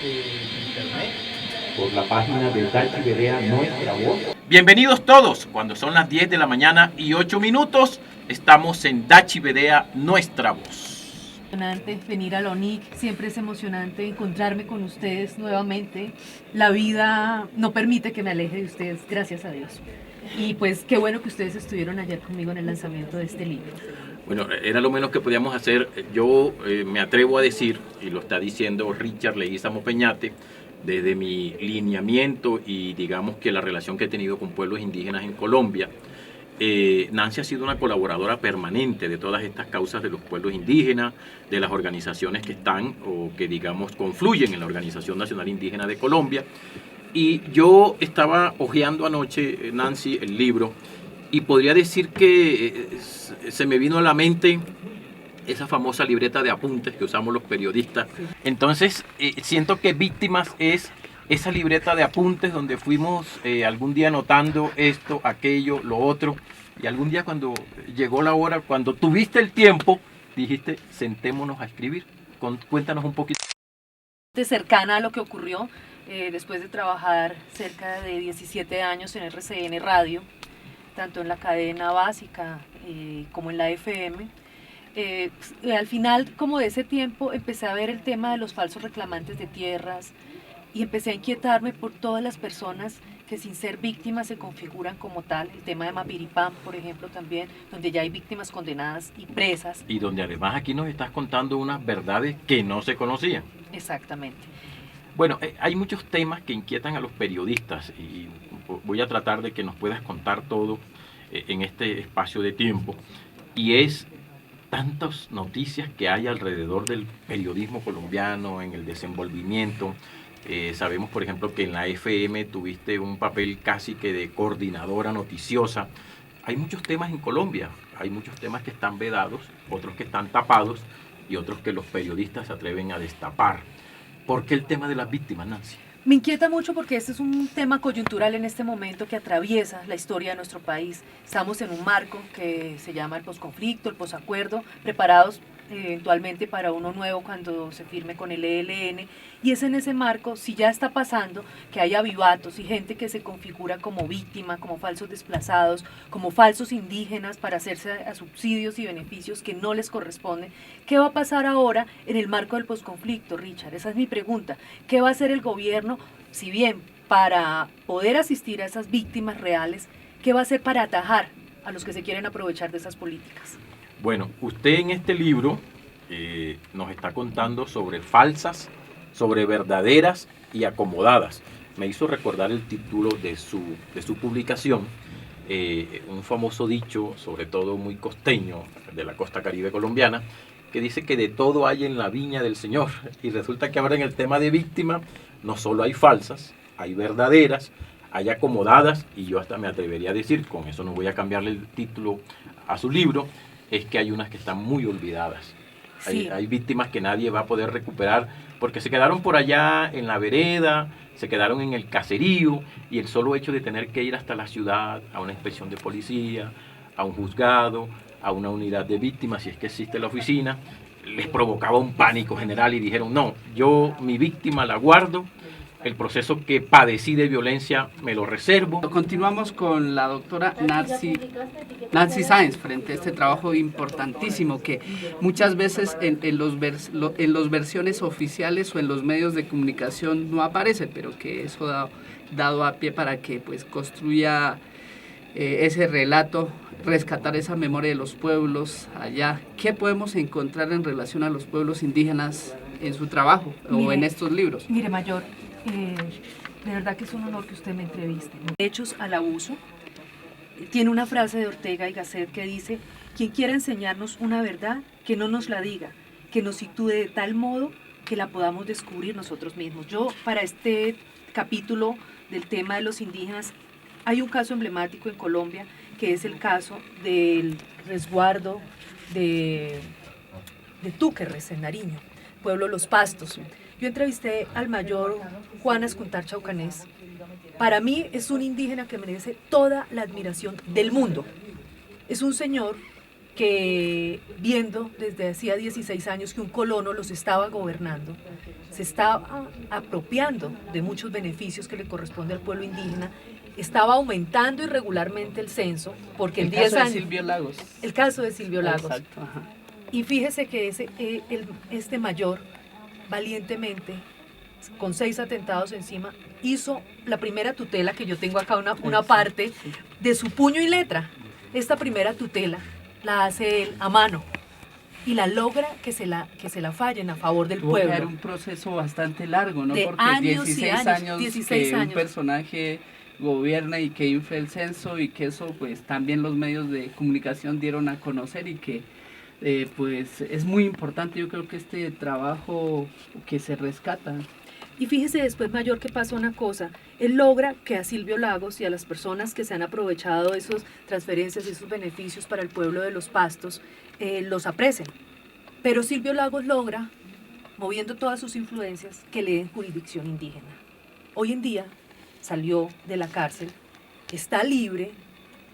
internet, por la página de Dachi Vedea Nuestra Voz. Bienvenidos todos, cuando son las 10 de la mañana y 8 minutos, estamos en Dachi Vedea Nuestra Voz. Venir a la ONIC, siempre es emocionante encontrarme con ustedes nuevamente. La vida no permite que me aleje de ustedes, gracias a Dios. Y pues qué bueno que ustedes estuvieron ayer conmigo en el lanzamiento de este libro. Bueno, era lo menos que podíamos hacer. Yo me atrevo a decir, y lo está diciendo Richard Leguízamo Peñate, desde mi lineamiento y digamos que la relación que he tenido con pueblos indígenas en Colombia, Nancy ha sido una colaboradora permanente de todas estas causas de los pueblos indígenas, de las organizaciones que están o que digamos confluyen en la Organización Nacional Indígena de Colombia. Y yo estaba hojeando anoche, Nancy, el libro, y podría decir que se me vino a la mente esa famosa libreta de apuntes que usamos los periodistas. Entonces, siento que Víctimas es esa libreta de apuntes donde fuimos algún día anotando esto, aquello, lo otro, y algún día cuando llegó la hora, cuando tuviste el tiempo, dijiste, sentémonos a escribir. Cuéntanos un poquito. Cercana a lo que ocurrió después de trabajar cerca de 17 años en RCN Radio, tanto en la cadena básica como en la FM. Al final, como de ese tiempo, empecé a ver el tema de los falsos reclamantes de tierras y empecé a inquietarme por todas las personas que sin ser víctimas se configuran como tal. El tema de Mapiripán, por ejemplo, también, donde ya hay víctimas condenadas y presas. Y donde además aquí nos estás contando unas verdades que no se conocían. Exactamente. Bueno, hay muchos temas que inquietan a los periodistas y voy a tratar de que nos puedas contar todo en este espacio de tiempo. Y es tantas noticias que hay alrededor del periodismo colombiano, en el desenvolvimiento. Sabemos, por ejemplo, que en la FM tuviste un papel casi que de coordinadora noticiosa. Hay muchos temas en Colombia, hay muchos temas que están vedados, otros que están tapados y otros que los periodistas se atreven a destapar. ¿Por qué el tema de las víctimas, Nancy? Me inquieta mucho porque este es un tema coyuntural en este momento que atraviesa la historia de nuestro país. Estamos en un marco que se llama el posconflicto, el posacuerdo, preparados eventualmente para uno nuevo cuando se firme con el ELN, y es en ese marco, si ya está pasando, que hay avivatos y gente que se configura como víctima, como falsos desplazados, como falsos indígenas para hacerse a subsidios y beneficios que no les corresponden. ¿Qué va a pasar ahora en el marco del posconflicto, Richard? Esa es mi pregunta. ¿Qué va a hacer el gobierno, si bien para poder asistir a esas víctimas reales, qué va a hacer para atajar a los que se quieren aprovechar de esas políticas? Bueno, usted en este libro nos está contando sobre falsas, sobre verdaderas y acomodadas. Me hizo recordar el título de su publicación, un famoso dicho, sobre todo muy costeño, de la costa caribe colombiana, que dice que de todo hay en la viña del Señor. Y resulta que ahora en el tema de víctima no solo hay falsas, hay verdaderas, hay acomodadas, y yo hasta me atrevería a decir, con eso no voy a cambiarle el título a su libro, es que hay unas que están muy olvidadas. Sí. Hay víctimas que nadie va a poder recuperar porque se quedaron por allá en la vereda, se quedaron en el caserío, y el solo hecho de tener que ir hasta la ciudad, a una inspección de policía, a un juzgado, a una unidad de víctimas, si es que existe la oficina, les provocaba un pánico general y dijeron, no, yo mi víctima la guardo, el proceso que padecí de violencia me lo reservo. Continuamos con la doctora Nancy Sáenz frente a este trabajo importantísimo que muchas veces en los versiones oficiales o en los medios de comunicación no aparece, pero que eso ha dado a pie para que pues construya ese relato, rescatar esa memoria de los pueblos allá. ¿Qué podemos encontrar en relación a los pueblos indígenas en su trabajo o en estos libros? Mire, Mayor, de verdad que es un honor que usted me entreviste. Derechos al abuso. Tiene una frase de Ortega y Gasset que dice: quien quiera enseñarnos una verdad, que no nos la diga, que nos sitúe de tal modo que la podamos descubrir nosotros mismos. Yo, para este capítulo del tema de los indígenas, hay un caso emblemático en Colombia, que es el caso del resguardo de Túquerres, en Nariño, pueblo Los Pastos. Yo entrevisté al mayor Juan Ascuntar Chaucanés. Para mí es un indígena que merece toda la admiración del mundo. Es un señor que viendo desde hacía 16 años que un colono los estaba gobernando, se estaba apropiando de muchos beneficios que le corresponde al pueblo indígena, estaba aumentando irregularmente el censo, porque en 10 años... El caso de Silvio Lagos. El caso de Silvio Lagos. Exacto, ajá. Y fíjese que este mayor, valientemente, con 6 atentados encima, hizo la primera tutela, que yo tengo acá una parte, de su puño y letra. Esta primera tutela la hace él a mano y la logra que se la fallen a favor del Tuvo que pueblo. haber un proceso bastante largo, ¿no? De Porque años y 16 años 16 que un años. personaje gobierna y que infla el censo y que eso pues también los medios de comunicación dieron a conocer y que pues es muy importante, yo creo que este trabajo que se rescata. Y fíjese después, Mayor, que pasa una cosa. Él logra que a Silvio Lagos y a las personas que se han aprovechado de esas transferencias y esos beneficios para el pueblo de Los Pastos, los aprecien. Pero Silvio Lagos logra, moviendo todas sus influencias, que le den jurisdicción indígena. Hoy en día salió de la cárcel, está libre,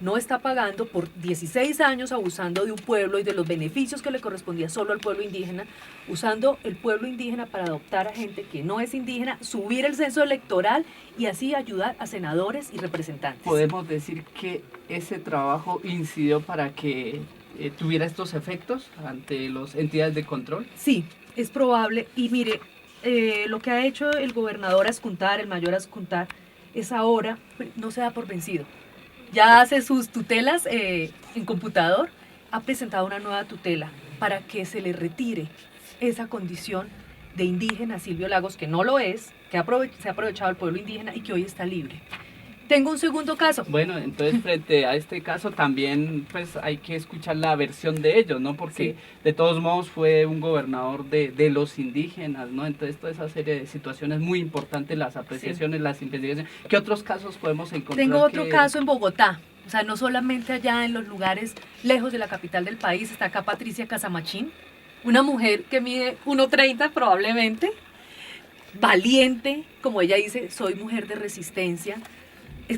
no está pagando por 16 años abusando de un pueblo y de los beneficios que le correspondía solo al pueblo indígena, usando el pueblo indígena para adoptar a gente que no es indígena, subir el censo electoral y así ayudar a senadores y representantes. Podemos decir que ese trabajo incidió para que tuviera estos efectos ante las entidades de control. Sí, es probable. Y mire, lo que ha hecho el gobernador Ascuntar, el mayor Ascuntar, es ahora, no se da por vencido. Ya hace sus tutelas en computador, ha presentado una nueva tutela para que se le retire esa condición de indígena a Silvio Lagos, que no lo es, que se ha aprovechado el pueblo indígena y que hoy está libre. Tengo un segundo caso. Bueno, entonces frente a este caso también pues hay que escuchar la versión de ellos, ¿no? Porque Sí. de todos modos fue un gobernador de los indígenas, ¿no? Entonces toda esa serie de situaciones muy importantes, las apreciaciones, las investigaciones. ¿Qué otros casos podemos encontrar? Tengo otro caso en Bogotá. O sea, no solamente allá en los lugares lejos de la capital del país, está acá Patricia Casamachín, una mujer que mide 1,30 probablemente, valiente, como ella dice, soy mujer de resistencia,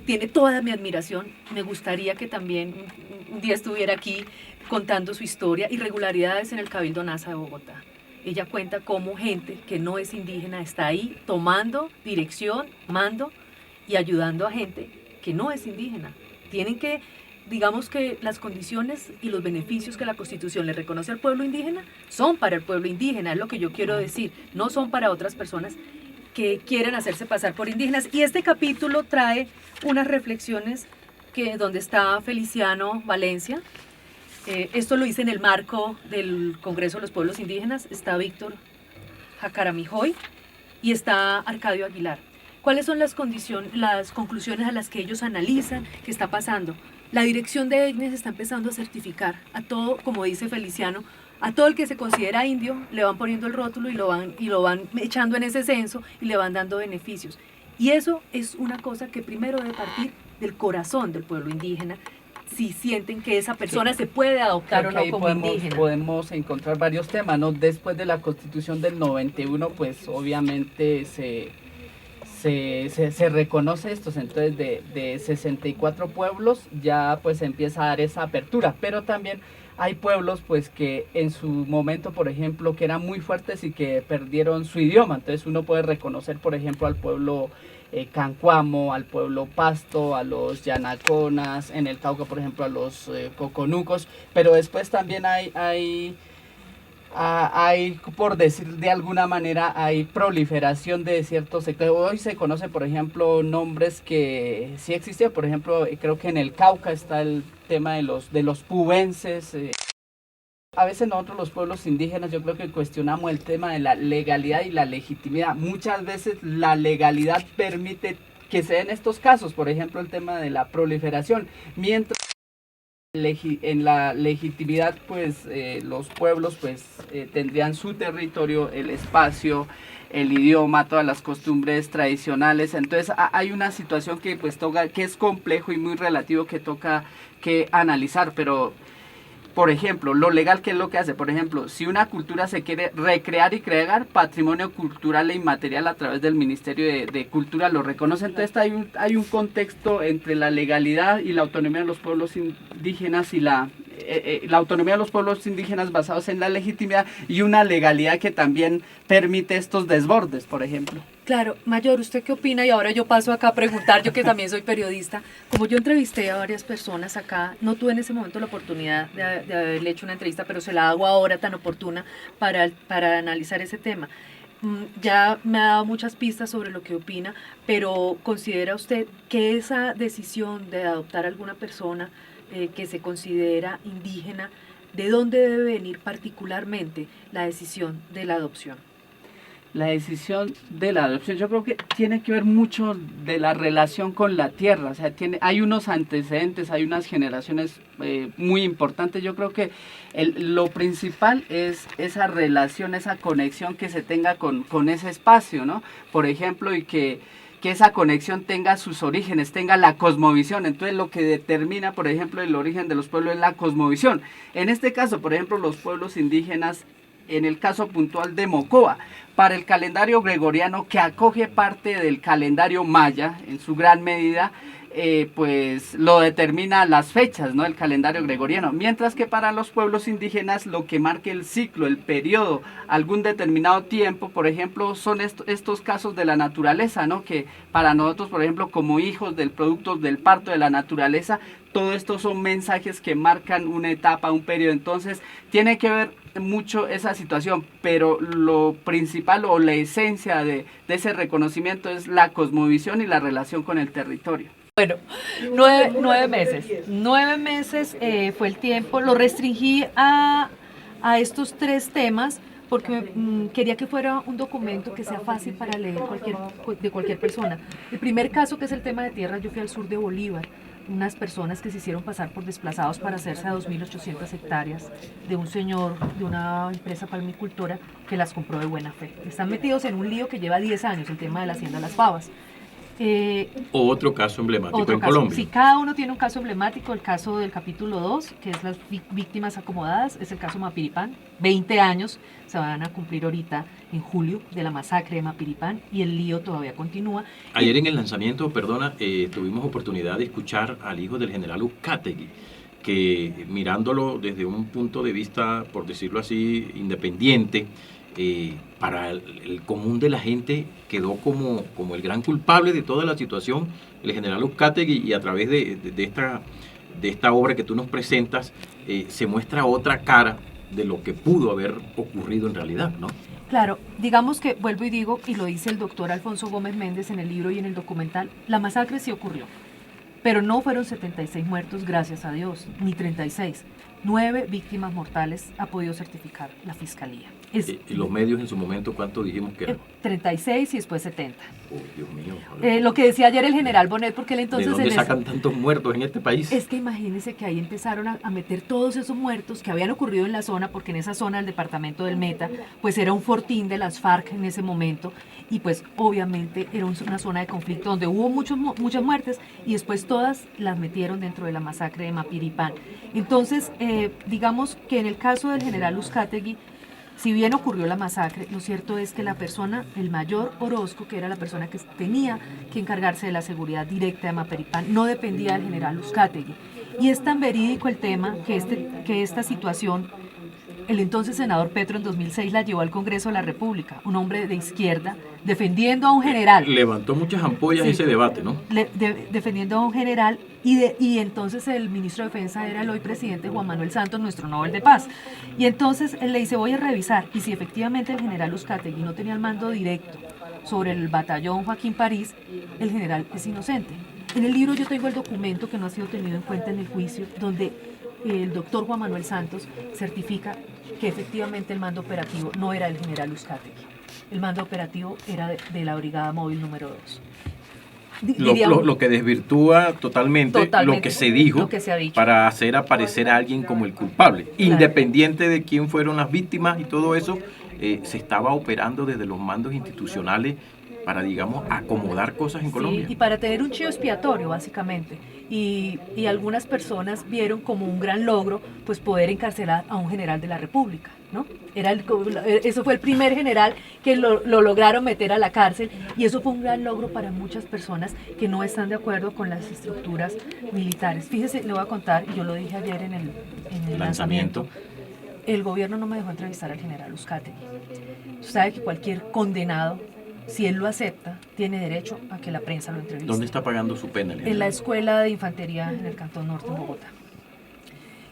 tiene toda mi admiración. Me gustaría que también un día estuviera aquí contando su historia. Irregularidades en el Cabildo NASA de Bogotá. Ella cuenta cómo gente que no es indígena está ahí tomando dirección, mando y ayudando a gente que no es indígena. Tienen que, digamos que las condiciones y los beneficios que la Constitución le reconoce al pueblo indígena son para el pueblo indígena, es lo que yo quiero decir, no son para otras personas que quieren hacerse pasar por indígenas. Y este capítulo trae unas reflexiones donde está Feliciano Valencia. Esto lo hice en el marco del Congreso de los Pueblos Indígenas. Está Víctor Jacaramijoy y está Arcadio Aguilar. ¿Cuáles son las conclusiones a las que ellos analizan que está pasando? La dirección de EGNES está empezando a certificar a todo, como dice Feliciano, a todo el que se considera indio, le van poniendo el rótulo y lo van echando en ese censo y le van dando beneficios. Y eso es una cosa que primero debe partir del corazón del pueblo indígena, si sienten que esa persona se puede adoptar o no como indígena. Podemos encontrar varios temas, ¿no? Después de la Constitución del 91, pues obviamente se reconoce estos, entonces de 64 pueblos ya pues empieza a dar esa apertura, pero también hay pueblos pues que en su momento, por ejemplo, que eran muy fuertes y que perdieron su idioma. Entonces uno puede reconocer, por ejemplo, al pueblo Cancuamo, al pueblo Pasto, a los Yanaconas, en el Cauca, por ejemplo, a los Coconucos, pero después también hay, por decir de alguna manera, hay proliferación de ciertos sectores. Hoy se conoce, por ejemplo, nombres que sí existían. Por ejemplo, creo que en el Cauca está el tema de los pubenses. A veces nosotros los pueblos indígenas yo creo que cuestionamos el tema de la legalidad y la legitimidad. Muchas veces la legalidad permite que se den estos casos, por ejemplo el tema de la proliferación, mientras en la legitimidad pues los pueblos pues tendrían su territorio, el espacio, el idioma, todas las costumbres tradicionales. Entonces hay una situación que pues toca, que es complejo y muy relativo, que toca que analizar. Pero por ejemplo, lo legal, ¿qué es lo que hace? Por ejemplo, si una cultura se quiere recrear y crear, patrimonio cultural e inmaterial a través del Ministerio de Cultura lo reconoce. Entonces hay un contexto entre la legalidad y la autonomía de los pueblos indígenas y la autonomía de los pueblos indígenas basados en la legitimidad y una legalidad que también permite estos desbordes, por ejemplo. Claro, Mayor, ¿usted qué opina? Y ahora yo paso acá a preguntar, yo que también soy periodista. Como yo entrevisté a varias personas acá, no tuve en ese momento la oportunidad de haberle hecho una entrevista, pero se la hago ahora tan oportuna para analizar ese tema. Ya me ha dado muchas pistas sobre lo que opina, pero ¿considera usted que esa decisión de adoptar a alguna persona que se considera indígena, de dónde debe venir particularmente la decisión de la adopción? La decisión de la adopción, yo creo que tiene que ver mucho de la relación con la tierra, o sea, hay unos antecedentes, hay unas generaciones muy importantes. Yo creo que lo principal es esa relación, esa conexión que se tenga con ese espacio, ¿no? Por ejemplo, y que esa conexión tenga sus orígenes, tenga la cosmovisión. Entonces lo que determina, por ejemplo, el origen de los pueblos es la cosmovisión. En este caso, por ejemplo, los pueblos indígenas, en el caso puntual de Mocoa, para el calendario gregoriano, que acoge parte del calendario maya en su gran medida, pues lo determina las fechas, ¿no? El calendario gregoriano, mientras que para los pueblos indígenas lo que marca el ciclo, el periodo, algún determinado tiempo, por ejemplo, son estos casos de la naturaleza, ¿no? Que para nosotros, por ejemplo, como hijos del producto del parto de la naturaleza, todo esto son mensajes que marcan una etapa, un periodo. Entonces tiene que ver mucho esa situación, pero lo principal o la esencia de ese reconocimiento es la cosmovisión y la relación con el territorio. Bueno, 9 meses. 9 meses fue el tiempo. Lo restringí a estos 3 temas porque quería que fuera un documento que sea fácil para leer de cualquier persona. El primer caso, que es el tema de tierra, yo fui al sur de Bolívar, unas personas que se hicieron pasar por desplazados para hacerse a 2.800 hectáreas de un señor, de una empresa palmicultora que las compró de buena fe. Están metidos en un lío que lleva 10 años, el tema de la hacienda Las Pavas. Otro caso emblemático en Colombia. Sí, cada uno tiene un caso emblemático. El caso del capítulo 2, que es las víctimas acomodadas, es el caso Mapiripán. 20 años se van a cumplir ahorita en julio de la masacre de Mapiripán y el lío todavía continúa. Ayer en el lanzamiento, tuvimos oportunidad de escuchar al hijo del general Uzcategui, que mirándolo desde un punto de vista, por decirlo así, independiente, para el común de la gente quedó como el gran culpable de toda la situación, el general Uzcategui, y a través de esta obra que tú nos presentas, se muestra otra cara de lo que pudo haber ocurrido en realidad, ¿no? Claro, digamos que, vuelvo y digo, y lo dice el doctor Alfonso Gómez Méndez en el libro y en el documental, la masacre sí ocurrió, pero no fueron 76 muertos, gracias a Dios, ni 36. 9 víctimas mortales ha podido certificar la Fiscalía. ¿Y los medios en su momento cuánto dijimos que eran? 36 y después 70. Oh, Dios mío. Lo que decía ayer el general Bonet, porque él entonces... ¿De dónde sacan tantos muertos en este país? Es que imagínense que ahí empezaron a meter todos esos muertos que habían ocurrido en la zona, porque en esa zona del departamento del Meta, pues era un fortín de las FARC en ese momento, y pues obviamente era una zona de conflicto donde hubo muchas muertes, y después todas las metieron dentro de la masacre de Mapiripán. Entonces, digamos que en el caso del general Uzcategui, si bien ocurrió la masacre, lo cierto es que la persona, el mayor Orozco, que era la persona que tenía que encargarse de la seguridad directa de Mapiripán, no dependía del general Uzcategui. Y es tan verídico el tema que esta situación, el entonces senador Petro en 2006 la llevó al Congreso de la República, un hombre de izquierda, defendiendo a un general. Levantó muchas ampollas ese debate, ¿no? Defendiendo a un general, y entonces el ministro de Defensa era el hoy presidente Juan Manuel Santos, nuestro Nobel de Paz. Y entonces él le dice, voy a revisar, y si efectivamente el general Uzcategui no tenía el mando directo sobre el batallón Joaquín París, el general es inocente. En el libro yo tengo el documento que no ha sido tenido en cuenta en el juicio, donde el doctor Juan Manuel Santos certifica que efectivamente el mando operativo no era del general Uzcategui. El mando operativo era de la Brigada Móvil número 2. Lo que desvirtúa totalmente lo que se dijo, para hacer aparecer a alguien como el culpable. Claro. Independiente de quién fueron las víctimas y todo eso, se estaba operando desde los mandos institucionales digamos, acomodar cosas en Colombia. Sí, y para tener un chivo expiatorio, básicamente. Y algunas personas vieron como un gran logro, pues poder encarcelar a un general de la República, ¿no? Eso fue el primer general que lo lograron meter a la cárcel, y eso fue un gran logro para muchas personas que no están de acuerdo con las estructuras militares. Fíjese, le voy a contar, y yo lo dije ayer en el lanzamiento. El gobierno no me dejó entrevistar al general Uzcategui. Usted sabe que cualquier condenado, si él lo acepta, tiene derecho a que la prensa lo entreviste. ¿Dónde está pagando su pena? En la Escuela de Infantería en el Cantón Norte, en Bogotá.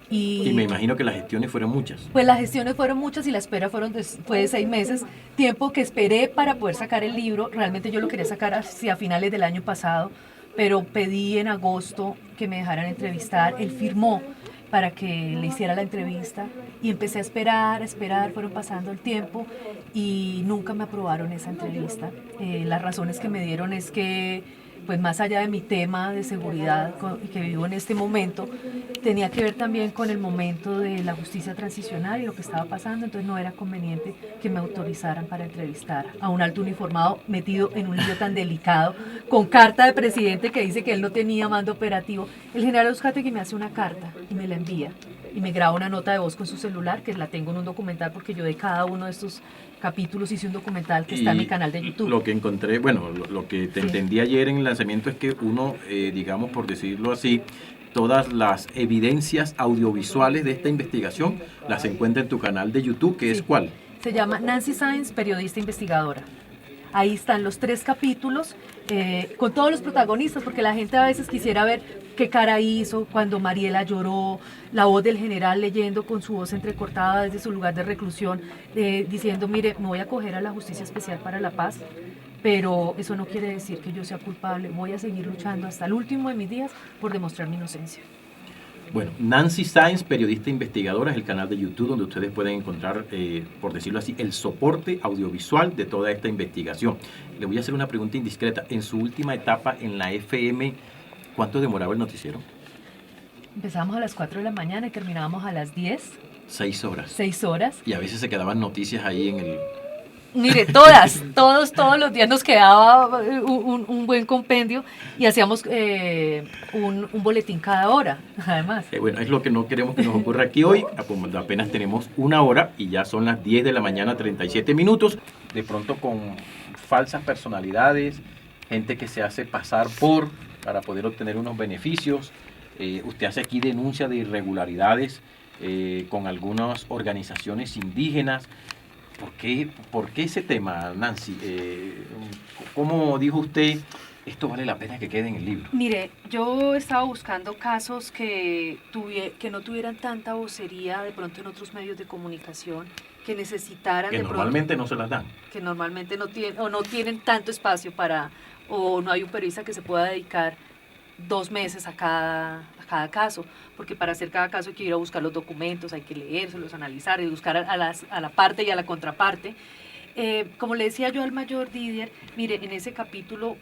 Y me imagino que las gestiones fueron muchas. Pues las gestiones fueron muchas y la espera fue de 6 meses, tiempo que esperé para poder sacar el libro. Realmente yo lo quería sacar hacia finales del año pasado, pero pedí en agosto que me dejaran entrevistar. Él firmó para que le hiciera la entrevista y empecé a esperar, fueron pasando el tiempo y nunca me aprobaron esa entrevista. Las razones que me dieron es que, pues más allá de mi tema de seguridad que vivo en este momento, tenía que ver también con el momento de la justicia transicional y lo que estaba pasando, entonces no era conveniente que me autorizaran para entrevistar a un alto uniformado metido en un lío tan delicado, con carta de presidente que dice que él no tenía mando operativo. El general Uzcategui me hace una carta y me la envía y me graba una nota de voz con su celular, que la tengo en un documental, porque yo de cada uno de estos capítulos hice un documental que está en mi canal de YouTube. Lo que encontré, bueno, lo que te entendí ayer en el lanzamiento es que uno, digamos, por decirlo así, todas las evidencias audiovisuales de esta investigación las encuentra en tu canal de YouTube, que es ¿cuál? Se llama Nancy Sáenz, periodista investigadora. Ahí están los 3 capítulos con todos los protagonistas, porque la gente a veces quisiera ver qué cara hizo cuando Mariela lloró, la voz del general leyendo con su voz entrecortada desde su lugar de reclusión, diciendo, mire, me voy a acoger a la Justicia Especial para la Paz, pero eso no quiere decir que yo sea culpable, voy a seguir luchando hasta el último de mis días por demostrar mi inocencia. Bueno, Nancy Sáenz, periodista investigadora, es el canal de YouTube donde ustedes pueden encontrar, por decirlo así, el soporte audiovisual de toda esta investigación. Le voy a hacer una pregunta indiscreta. En su última etapa en la FM, ¿cuánto demoraba el noticiero? Empezamos a las 4 de la mañana y terminábamos a las 10. 6 horas. 6 horas. Y a veces se quedaban noticias ahí en el... Mire, todos los días nos quedaba un buen compendio y hacíamos un boletín cada hora, además. Bueno, es lo que no queremos que nos ocurra aquí hoy. Apenas tenemos 1 hora y ya son las 10 de la mañana, 37 minutos. De pronto con falsas personalidades, gente que se hace pasar para poder obtener unos beneficios. Usted hace aquí denuncia de irregularidades con algunas organizaciones indígenas. ¿Por qué ese tema, Nancy? ¿Cómo dijo usted, esto vale la pena que quede en el libro? Mire, yo estaba buscando casos que no tuvieran tanta vocería de pronto en otros medios de comunicación, que necesitaran... Que normalmente no se las dan. Que normalmente no tienen tanto espacio o no hay un periodista que se pueda dedicar 2 meses a cada caso, porque para hacer cada caso hay que ir a buscar los documentos, hay que leérselos, analizar y buscar a la parte y a la contraparte. Como le decía yo al mayor Didier, mire, en ese capítulo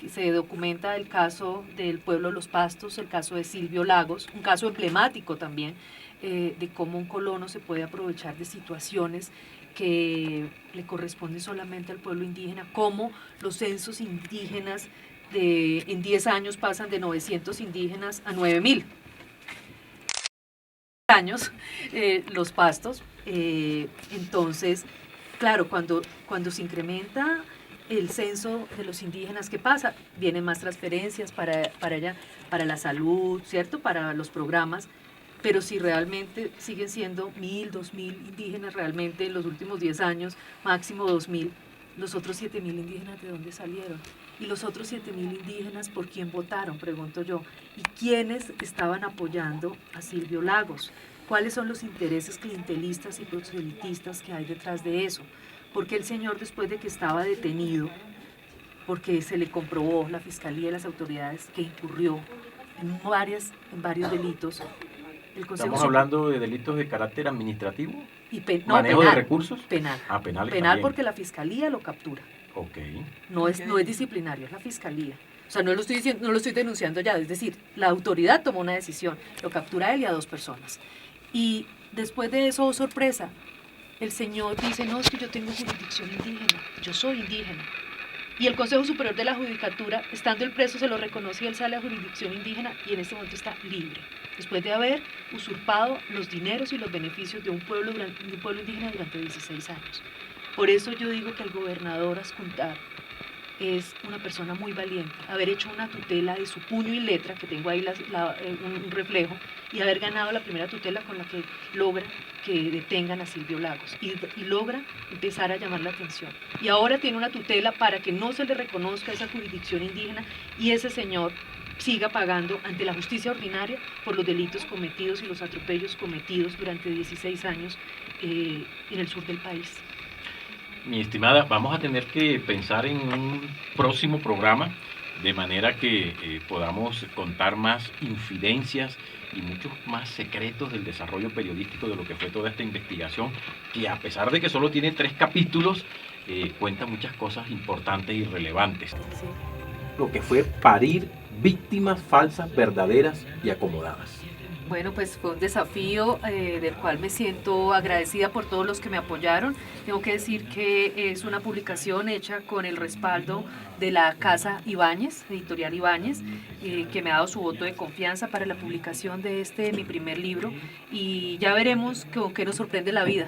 se documenta el caso del pueblo Los Pastos, el caso de Silvio Lagos, un caso emblemático también, de cómo un colono se puede aprovechar de situaciones que le corresponden solamente al pueblo indígena, cómo los censos indígenas en 10 años pasan de 900 indígenas a 9.000 años, Los Pastos. Entonces, claro, cuando se incrementa el censo de los indígenas, ¿qué pasa? Vienen más transferencias para allá, para la salud, ¿cierto? Para los programas, pero si realmente siguen siendo 1.000, 2.000 indígenas realmente en los últimos 10 años, máximo 2.000, los otros 7.000 indígenas, ¿de dónde salieron? Y los otros 7.000 indígenas, ¿por quién votaron? Pregunto yo. ¿Y quiénes estaban apoyando a Silvio Lagos? ¿Cuáles son los intereses clientelistas y proselitistas que hay detrás de eso? Porque el señor, después de que estaba detenido, porque se le comprobó la fiscalía y las autoridades que incurrió en varios delitos, el Consejo ¿Estamos hablando de delitos de carácter administrativo? ¿Manejo de recursos? Penal. Penal también. Porque la fiscalía lo captura. Okay. No es disciplinario, es la fiscalía. O sea, no lo estoy denunciando ya, es decir, la autoridad tomó una decisión, lo captura a él y a 2 personas. Y después de eso, oh, sorpresa, el señor dice, no, es que yo tengo jurisdicción indígena, yo soy indígena. Y el Consejo Superior de la Judicatura, estando el preso, se lo reconoce y él sale a jurisdicción indígena y en este momento está libre, después de haber usurpado los dineros y los beneficios de un pueblo indígena durante 16 años. Por eso yo digo que el gobernador Ascundar es una persona muy valiente, haber hecho una tutela de su puño y letra, que tengo ahí un reflejo, y haber ganado la primera tutela con la que logra que detengan a Silvio Lagos y logra empezar a llamar la atención. Y ahora tiene una tutela para que no se le reconozca esa jurisdicción indígena y ese señor siga pagando ante la justicia ordinaria por los delitos cometidos y los atropellos cometidos durante 16 años en el sur del país. Mi estimada, vamos a tener que pensar en un próximo programa de manera que podamos contar más infidencias y muchos más secretos del desarrollo periodístico de lo que fue toda esta investigación, que a pesar de que solo tiene 3 capítulos, cuenta muchas cosas importantes y relevantes. Sí. Lo que fue parir víctimas falsas, verdaderas y acomodadas. Bueno, pues fue un desafío del cual me siento agradecida por todos los que me apoyaron. Tengo que decir que es una publicación hecha con el respaldo de la Casa Ibáñez, Editorial Ibáñez, que me ha dado su voto de confianza para la publicación de mi primer libro, y ya veremos con qué nos sorprende la vida.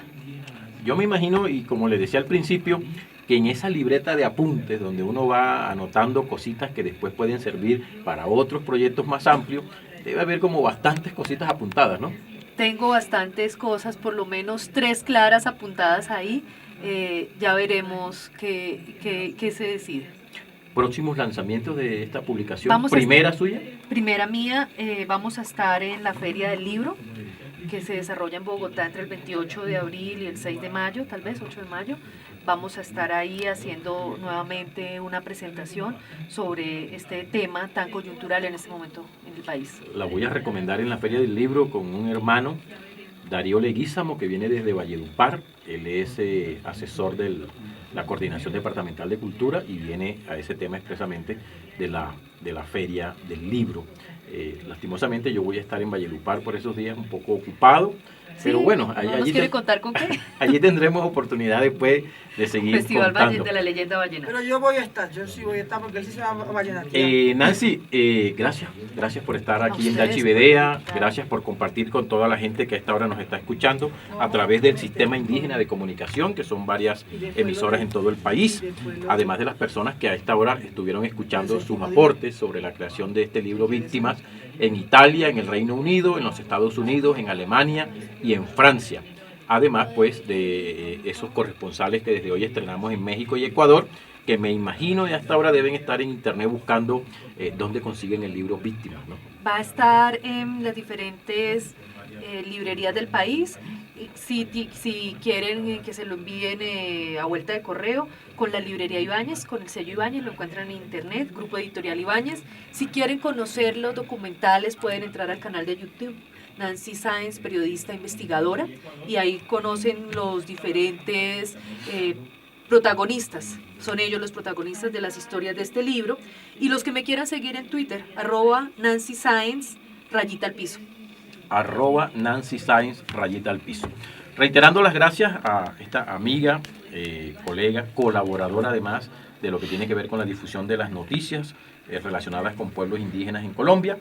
Yo me imagino, y como les decía al principio, que en esa libreta de apuntes donde uno va anotando cositas que después pueden servir para otros proyectos más amplios, debe haber como bastantes cositas apuntadas, ¿no? Tengo bastantes cosas, por lo menos 3 claras apuntadas ahí. Ya veremos qué se decide. Próximos lanzamientos de esta publicación, ¿primera suya? Primera mía, vamos a estar en la Feria del Libro, que se desarrolla en Bogotá entre el 28 de abril y el 6 de mayo, tal vez 8 de mayo. Vamos a estar ahí haciendo nuevamente una presentación sobre este tema tan coyuntural en este momento en el país. La voy a recomendar en la Feria del Libro con un hermano, Darío Leguízamo, que viene desde Valledupar. Él es asesor de la Coordinación Departamental de Cultura y viene a ese tema expresamente de la Feria del Libro. Lastimosamente yo voy a estar en Valledupar por esos días un poco ocupado, pero Sí, bueno, ¿no nos quiere contar con qué? allí tendremos oportunidad después de seguir Festival contando. de la Leyenda Vallenata. Pero yo voy a estar, yo sí voy a estar porque él sí se va a vallenar. Nancy, gracias por estar aquí en ustedes, Dachi Vedea, claro. gracias por compartir con toda la gente que a esta hora nos está escuchando a través del Sistema Indígena de Comunicación, que son varias emisoras en todo el país, además de las personas que a esta hora estuvieron escuchando sus aportes sobre la creación de este libro Víctimas en Italia, en el Reino Unido, en los Estados Unidos, en Alemania y en Francia. Además, pues, de esos corresponsales que desde hoy estrenamos en México y Ecuador, que me imagino y hasta ahora deben estar en internet buscando dónde consiguen el libro Víctimas, ¿no? Va a estar en las diferentes librerías del país. Si quieren que se lo envíen a vuelta de correo, con la librería Ibáñez, con el sello Ibáñez, lo encuentran en internet, Grupo Editorial Ibáñez. Si quieren conocer los documentales, pueden entrar al canal de YouTube Nancy Sáenz, periodista investigadora, y ahí conocen los diferentes protagonistas. Son ellos los protagonistas de las historias de este libro. Y los que me quieran seguir en Twitter, @Nancy Sáenz, _al_piso. @Nancy Sáenz, _al_piso. Reiterando las gracias a esta amiga, colega, colaboradora además de lo que tiene que ver con la difusión de las noticias relacionadas con pueblos indígenas en Colombia.